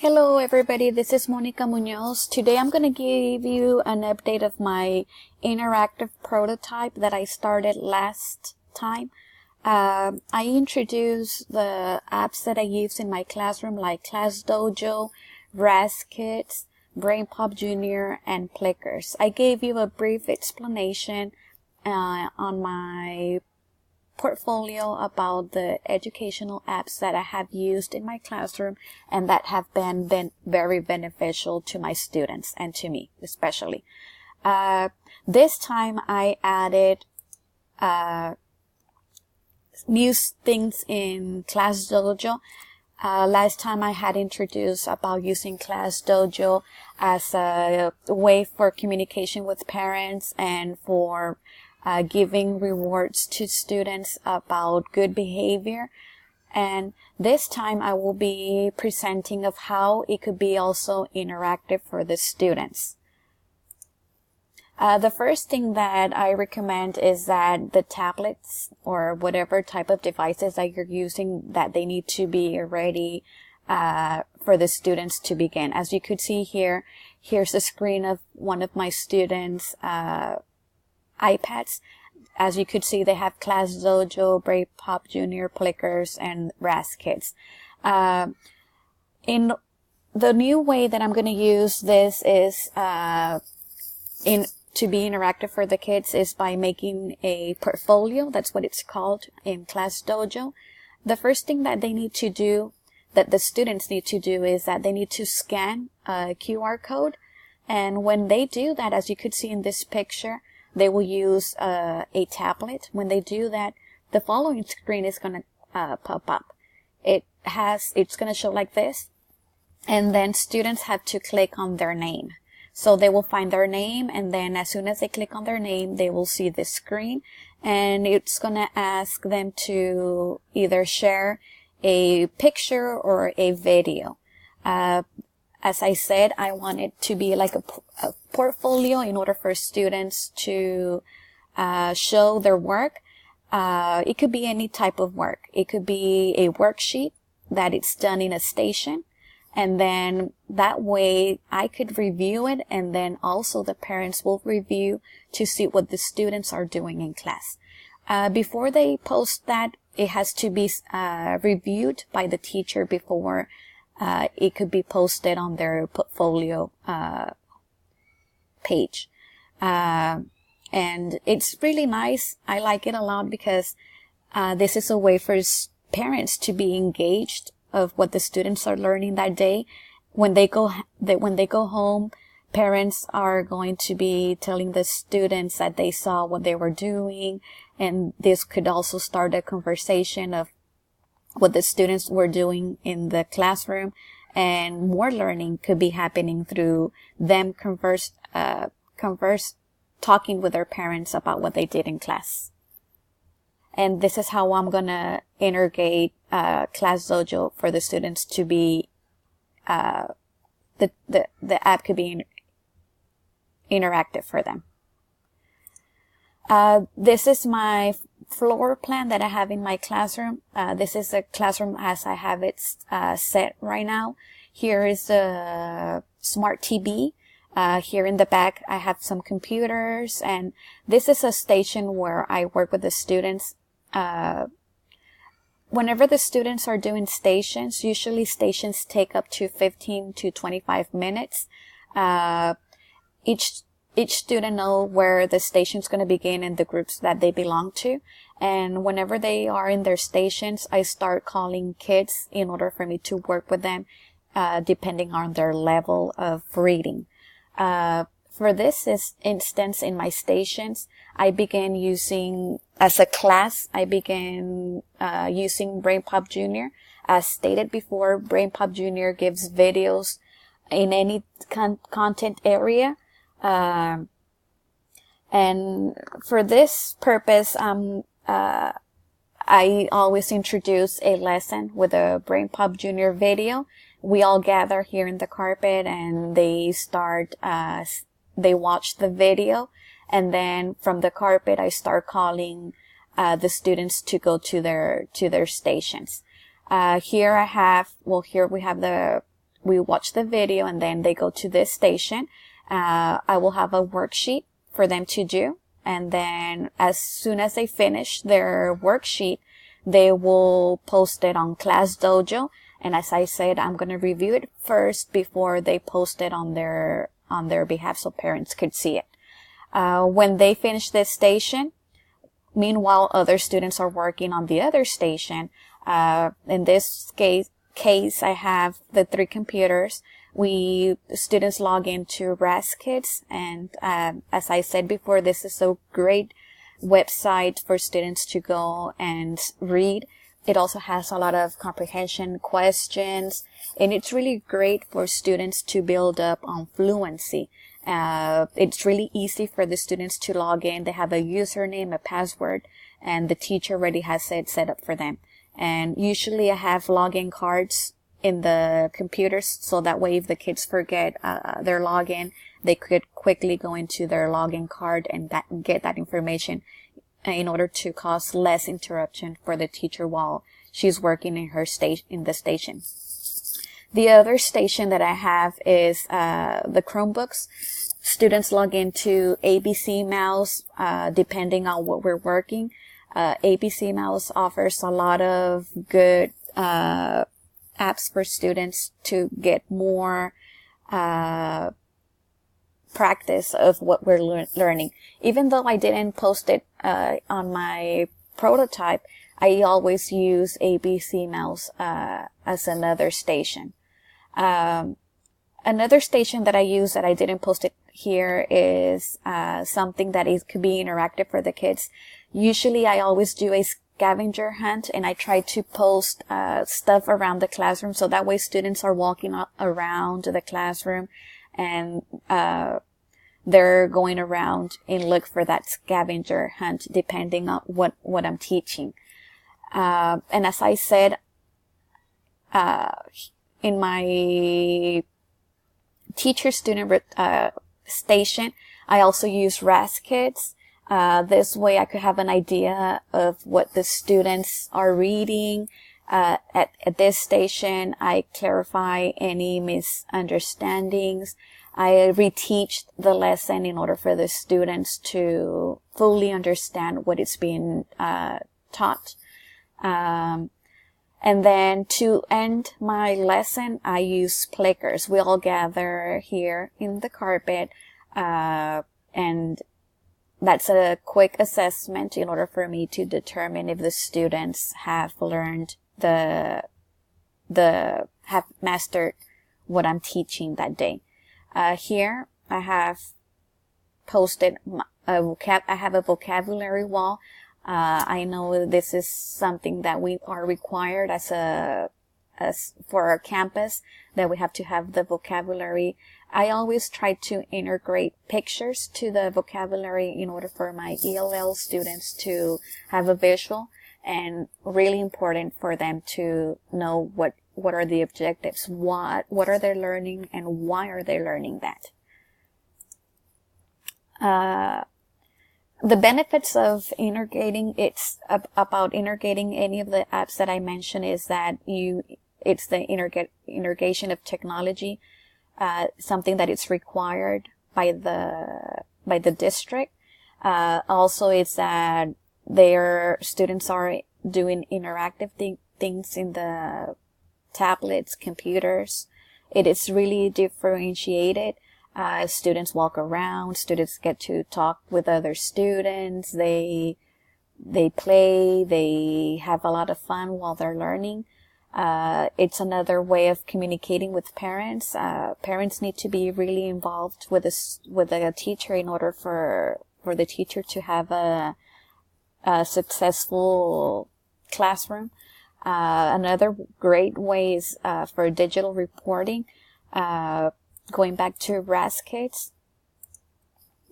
Hello everybody, this is Monica Munoz. Today I'm going to give you an update of my interactive prototype that I started last time. I introduced the apps that I use in my classroom like ClassDojo, RazKids, BrainPop Junior, and Plickers. I gave you a brief explanation on my portfolio about the educational apps that I have used in my classroom and that have been very beneficial to my students and to me especially. This time I added new things in ClassDojo. Last time I had introduced about using ClassDojo as a way for communication with parents and for giving rewards to students about good behavior. And this time I will be presenting of how it could be also interactive for the students. The first thing that I recommend is that the tablets or whatever type of devices that you're using, that they need to be ready for the students to begin. As you could see here, here's a screen of one of my students' iPads. As you could see, they have ClassDojo, BrainPop Junior, Plickers, and RazKids. In the new way that I'm going to use this is to be interactive for the kids is by making a portfolio. That's what it's called in ClassDojo. The first thing that they need to do, that the students need to do, is that they need to scan a QR code. And when they do that, as you could see in this picture, they will use a tablet. When they do that, the following screen is going to pop up. It's going to show like this. And then students have to click on their name. So they will find their name, and then as soon as they click on their name, they will see this screen, and it's going to ask them to either share a picture or a video. As I said, I want it to be like a portfolio in order for students to show their work. It could be any type of work. It could be a worksheet that it's done in a station. And then that way I could review it, and then also the parents will review to see what the students are doing in class. Before they post that, it has to be reviewed by the teacher before it could be posted on their portfolio page. And it's really nice. I like it a lot because this is a way for parents to be engaged of what the students are learning that day. When they go home, parents are going to be telling the students that they saw what they were doing, and this could also start a conversation of what the students were doing in the classroom, and more learning could be happening through them talking with their parents about what they did in class. And this is how I'm gonna integrate ClassDojo for the students to be the app could be interactive for them. This is my floor plan that I have in my classroom. This is a classroom as I have it set right now. Here is the smart TV. Here in the back I have some computers, and this is a station where I work with the students. Whenever the students are doing stations, usually stations take up to 15 to 25 minutes. Each student know where the station's going to begin and the groups that they belong to. And whenever they are in their stations, I start calling kids in order for me to work with them, depending on their level of reading. For this instance in my stations, I began using, as a class, I began using BrainPop Junior. As stated before, BrainPop Junior gives videos in any content area. And for this purpose, I always introduce a lesson with a BrainPop Junior video. We all gather here in the carpet, and they watch the video, and then from the carpet I start calling the students to go to their stations. Here we have the we watch the video, and then they go to this station. I will have a worksheet for them to do. And then as soon as they finish their worksheet, they will post it on ClassDojo. And as I said, I'm going to review it first before they post it on their behalf so parents could see it. When they finish this station, meanwhile, other students are working on the other station. In this case, I have the 3 computers. Students log into RazKids, and as I said before, this is a great website for students to go and read. It also has a lot of comprehension questions, and it's really great for students to build up on fluency. It's really easy for the students to log in. They have a username, a password, and the teacher already has it set up for them. And usually I have login cards in the computers, so that way if the kids forget their login, they could quickly go into their login card and get that information in order to cause less interruption for the teacher while she's working in the station. The other station that I have is the Chromebooks. Students log into ABC Mouse depending on what we're working. ABC Mouse offers a lot of good apps for students to get more practice of what we're learning. Even though I didn't post it on my prototype, I always use ABC Mouse as another station. Another station that I use that I didn't post it here is something that could be interactive for the kids. Usually I always do a scavenger hunt, and I try to post stuff around the classroom, so that way students are walking around the classroom and they're going around and look for that scavenger hunt depending on what I'm teaching. And as I said, in my teacher-student station, I also use RazKids. This way I could have an idea of what the students are reading. At this station, I clarify any misunderstandings. I reteach the lesson in order for the students to fully understand what is being taught. And then to end my lesson, I use Plickers. We all gather here in the carpet, and that's a quick assessment in order for me to determine if the students have learned have mastered what I'm teaching that day. Here I have posted I have a vocabulary wall. I know this is something that we are required as for our campus, that we have to have the vocabulary. I always try to integrate pictures to the vocabulary in order for my ELL students to have a visual, and really important for them to know what are the objectives, what are they learning, and why are they learning that. The benefits of integrating, about integrating any of the apps that I mentioned, is that it's the integration of technology, something that is required by the district. Also, it's that their students are doing interactive things in the tablets, computers. It is really differentiated. Students walk around, students get to talk with other students, they play, they have a lot of fun while they're learning. It's another way of communicating with parents. Parents need to be really involved with a teacher in order for the teacher to have a successful classroom. Another great way is for digital reporting. Going back to RazKids,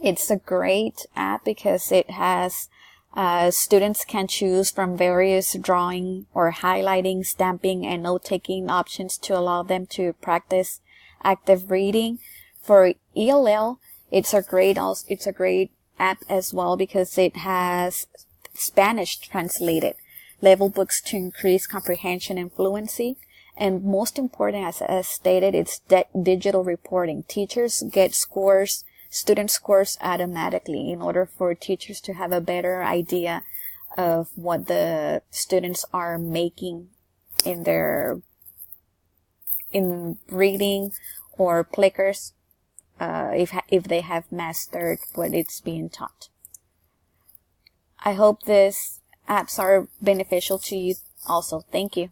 it's a great app because it has students can choose from various drawing or highlighting, stamping, and note-taking options to allow them to practice active reading. For ELL, it's a great app as well because it has Spanish translated level books to increase comprehension and fluency. And most important, as stated, it's digital reporting. Teachers get scores, student scores automatically in order for teachers to have a better idea of what the students are making in reading or clickers, if they have mastered what it's being taught. I hope these apps are beneficial to you also. Thank you.